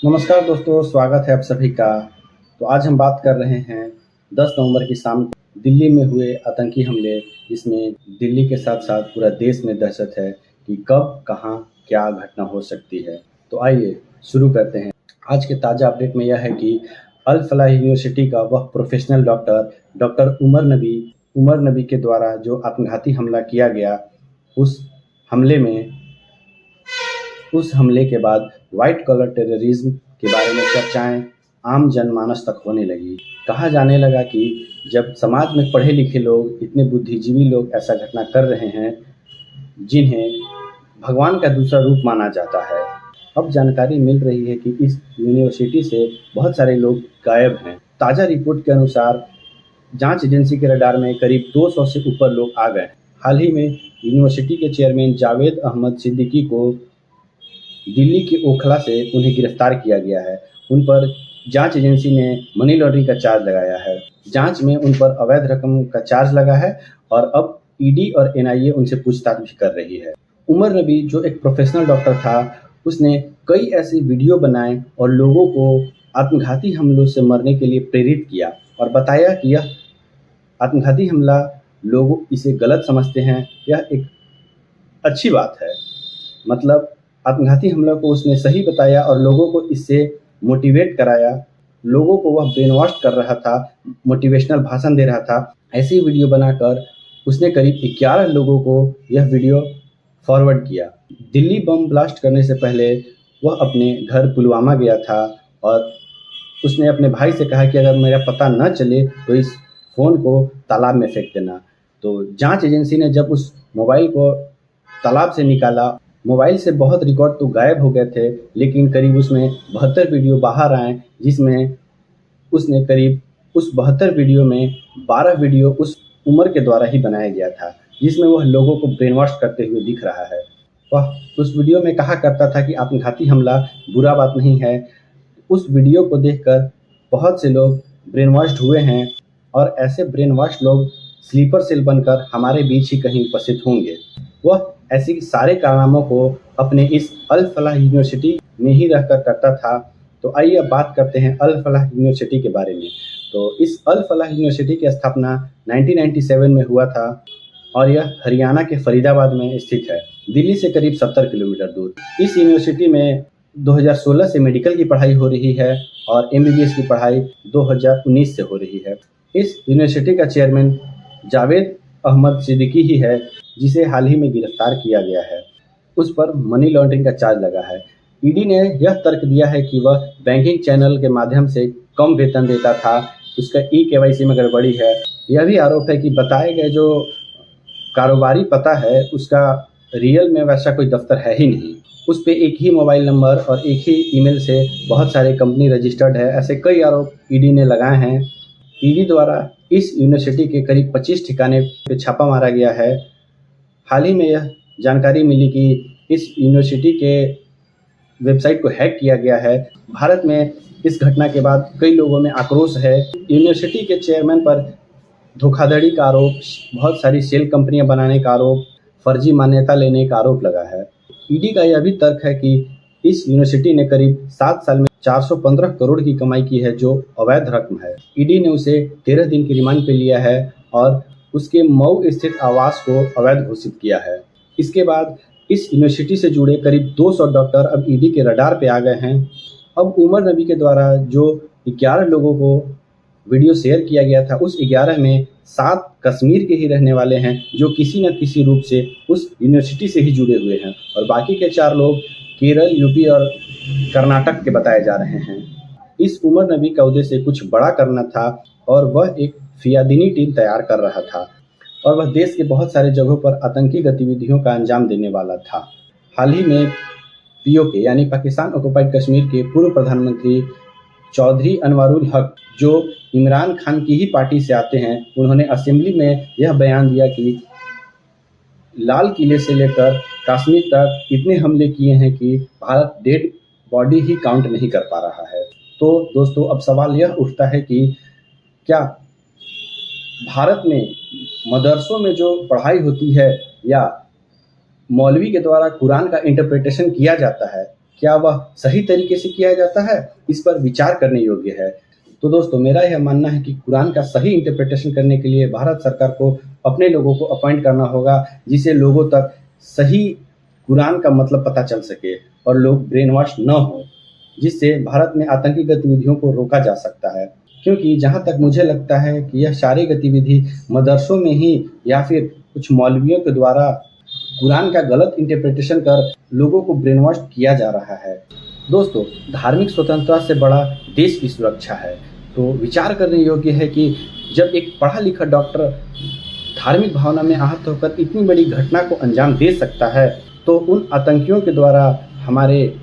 नमस्कार दोस्तों, स्वागत है आप सभी का। तो आज हम बात कर रहे हैं 10 नवंबर की शाम को दिल्ली में हुए आतंकी हमले, जिसमें दिल्ली के साथ-साथ पूरा देश में दहशत है कि कब, कहाँ, क्या घटना हो सकती है। तो आइए शुरू करते हैं। आज के ताज़ा अपडेट में यह है कि अल फलाह यूनिवर्सिटी का वह प्रोफेशनल डॉक्टर, डॉक्टर उमर नबी के द्वारा जो आत्मघाती हमला किया गया, उस हमले में उस हमले के बाद व्हाइट कॉलर टेररिज्म के बारे में चर्चाएं आम जनमानस तक होने लगी। कहा जाने लगा कि जब समाज में पढ़े लिखे लोग, इतने बुद्धिजीवी लोग ऐसा घटना कर रहे हैं, जिन्हें भगवान का दूसरा रूप माना जाता है। अब जानकारी मिल रही है कि इस यूनिवर्सिटी से बहुत सारे लोग गायब हैं। ताज़ा रिपोर्ट के अनुसार जांच एजेंसी के रडार में करीब 200 से ऊपर लोग आ गए। हाल ही में यूनिवर्सिटी के चेयरमैन जावेद अहमद सिद्दीकी को दिल्ली के ओखला से उन्हें गिरफ्तार किया गया है। उन पर जांच एजेंसी ने मनी लॉन्ड्रिंग का चार्ज लगाया है। जांच में उन पर अवैध रकम का चार्ज लगा है और अब ईडी और एनआईए उनसे पूछताछ भी कर रही है। उमर नबी जो एक प्रोफेशनल डॉक्टर था, उसने कई ऐसे वीडियो बनाए और लोगों को आत्मघाती हमलों से मरने के लिए प्रेरित किया और बताया कि यह आत्मघाती हमला, लोग इसे गलत समझते हैं, यह एक अच्छी बात है। मतलब आत्मघाती हमला को उसने सही बताया और लोगों को इससे मोटिवेट कराया। लोगों को वह ब्रेन वॉश कर रहा था, मोटिवेशनल भाषण दे रहा था। ऐसी वीडियो बनाकर उसने करीब 11 लोगों को यह वीडियो फॉरवर्ड किया। दिल्ली बम ब्लास्ट करने से पहले वह अपने घर पुलवामा गया था और उसने अपने भाई से कहा कि अगर मेरा पता न चले तो इस फ़ोन को तालाब में फेंक देना। तो जांच एजेंसी ने जब उस मोबाइल को तालाब से निकाला, मोबाइल से बहुत रिकॉर्ड तो गायब हो गए थे, लेकिन करीब उसमें 72 वीडियो बाहर आए, जिसमें उसने करीब उस 72 वीडियो में 12 वीडियो उस उमर के द्वारा ही बनाया गया था, जिसमें वह लोगों को ब्रेन वॉश करते हुए दिख रहा है। वह उस वीडियो में कहा करता था कि आत्मघाती हमला बुरा बात नहीं है। उस वीडियो को देखकर बहुत से लोग ब्रेन वॉश्ड हुए हैं और ऐसे ब्रेन वॉश लोग स्लीपर सेल बनकर हमारे बीच ही कहीं उपस्थित होंगे। वह ऐसे सारे कारनामों को अपने इस अल फलाह यूनिवर्सिटी में ही रहकर करता था। तो आइए अब बात करते हैं अल फलाह यूनिवर्सिटी के बारे में। तो इस अल फलाह यूनिवर्सिटी की स्थापना 1997 में हुआ था और यह हरियाणा के फरीदाबाद में स्थित है, दिल्ली से करीब 70 किलोमीटर दूर। इस यूनिवर्सिटी में 2016 से मेडिकल की पढ़ाई हो रही है और एमबीबीएस की पढ़ाई 2019 से हो रही है। इस यूनिवर्सिटी का चेयरमैन जावेद अहमद सिद्दीकी ही है, जिसे हाल ही में गिरफ्तार किया गया है। उस पर मनी लॉन्ड्रिंग का चार्ज लगा है। ईडी ने यह तर्क दिया है कि वह बैंकिंग चैनल के माध्यम से कम वेतन देता था, उसका ई-केवाईसी में गड़बड़ी है। यह भी आरोप है कि बताए गए जो कारोबारी पता है, उसका रियल में वैसा कोई दफ्तर है ही नहीं। उस पे एक ही मोबाइल नंबर और एक ही ईमेल से बहुत सारे कंपनी रजिस्टर्ड है। ऐसे कई आरोप ईडी ने लगाए हैं। ईडी द्वारा इस यूनिवर्सिटी के करीब 25 ठिकाने पे छापा मारा गया है। हाल ही में यह जानकारी मिली कि इस यूनिवर्सिटी के वेबसाइट को हैक किया गया है। भारत में इस घटना के बाद कई लोगों में आक्रोश है। यूनिवर्सिटी के चेयरमैन पर धोखाधड़ी का आरोप, बहुत सारी सेल कंपनियां बनाने का आरोप, फर्जी मान्यता लेने का आरोप लगा है। ईडी का यह भी तर्क है कि इस यूनिवर्सिटी ने करीब 7 साल में 415 करोड़ की कमाई की है, जो अवैध रकम है। ईडी ने उसे 13 दिन की रिमांड पे लिया है और उसके मऊ स्थित आवास को अवैध घोषित किया है। इसके बाद इस यूनिवर्सिटी से जुड़े करीब 200 डॉक्टर अब ईडी के रडार पे आ गए हैं। अब उमर नबी के द्वारा जो 11 लोगों को वीडियो शेयर किया गया था, उस 11 में 7 कश्मीर के ही रहने वाले हैं, जो किसी न किसी रूप से उस यूनिवर्सिटी से ही जुड़े हुए हैं और बाकी के 4 लोग केरल, यूपी और कर्नाटक के बताए जा रहे हैं। इस उमर नबी का उद्देश्य कुछ बड़ा करना था और वह एक फियादीनी टीम तैयार कर रहा था और वह देश के बहुत सारे जगहों पर आतंकी गतिविधियों का अंजाम देने वाला था। हाल ही में पीओके यानी पाकिस्तान ऑक्युपाइड कश्मीर के पूर्व प्रधानमंत्री चौधरी अनवरुल हक, जो इमरान खान की ही पार्टी से आते हैं, उन्होंने असेंबली में यह बयान दिया कि लाल किले से लेकर कश्मीर तक इतने हमले किए हैं कि भारत डेड बॉडी ही काउंट नहीं कर पा रहा है। तो दोस्तों, अब सवाल यह उठता है कि क्या भारत में मदरसों में जो पढ़ाई होती है या मौलवी के द्वारा कुरान का इंटरप्रिटेशन किया जाता है, क्या वह सही तरीके से किया जाता है, इस पर विचार करने योग्य है। तो दोस्तों, मेरा यह मानना है कि कुरान का सही इंटरप्रिटेशन करने के लिए भारत सरकार को अपने लोगों को अपॉइंट करना होगा, जिससे लोगों तक सही कुरान का मतलब पता चल सके और लोग ब्रेन वॉश न हो, जिससे भारत में आतंकी गतिविधियों को रोका जा सकता है। क्योंकि जहाँ तक मुझे लगता है कि यह सारी गतिविधि मदरसों में ही या फिर कुछ मौलवियों के द्वारा कुरान का गलत इंटरप्रिटेशन कर लोगों को ब्रेन वॉश किया जा रहा है। दोस्तों, धार्मिक स्वतंत्रता से बड़ा देश की सुरक्षा है। तो विचार करने योग्य है कि जब एक पढ़ा लिखा डॉक्टर धार्मिक भावना में आहत होकर इतनी बड़ी घटना को अंजाम दे सकता है, तो उन आतंकियों के द्वारा हमारे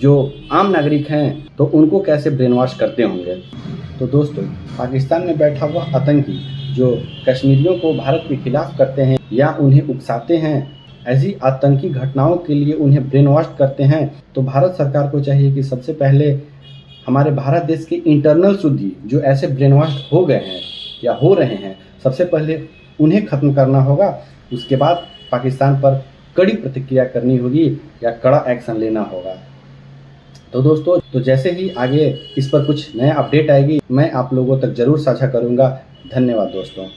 जो आम नागरिक हैं तो उनको कैसे ब्रेन वॉश करते होंगे। तो दोस्तों, पाकिस्तान में बैठा हुआ आतंकी जो कश्मीरियों को भारत के खिलाफ करते हैं या उन्हें उकसाते हैं, ऐसी आतंकी घटनाओं के लिए उन्हें ब्रेन वॉश करते हैं, तो भारत सरकार को चाहिए कि सबसे पहले हमारे भारत देश के इंटरनल शुद्धि जो ऐसे ब्रेन वॉश हो गए हैं या हो रहे हैं, सबसे पहले उन्हें ख़त्म करना होगा। उसके बाद पाकिस्तान पर कड़ी प्रतिक्रिया करनी होगी या कड़ा एक्शन लेना होगा। तो दोस्तों, तो जैसे ही आगे इस पर कुछ नया अपडेट आएगी, मैं आप लोगों तक ज़रूर साझा करूँगा। धन्यवाद दोस्तों।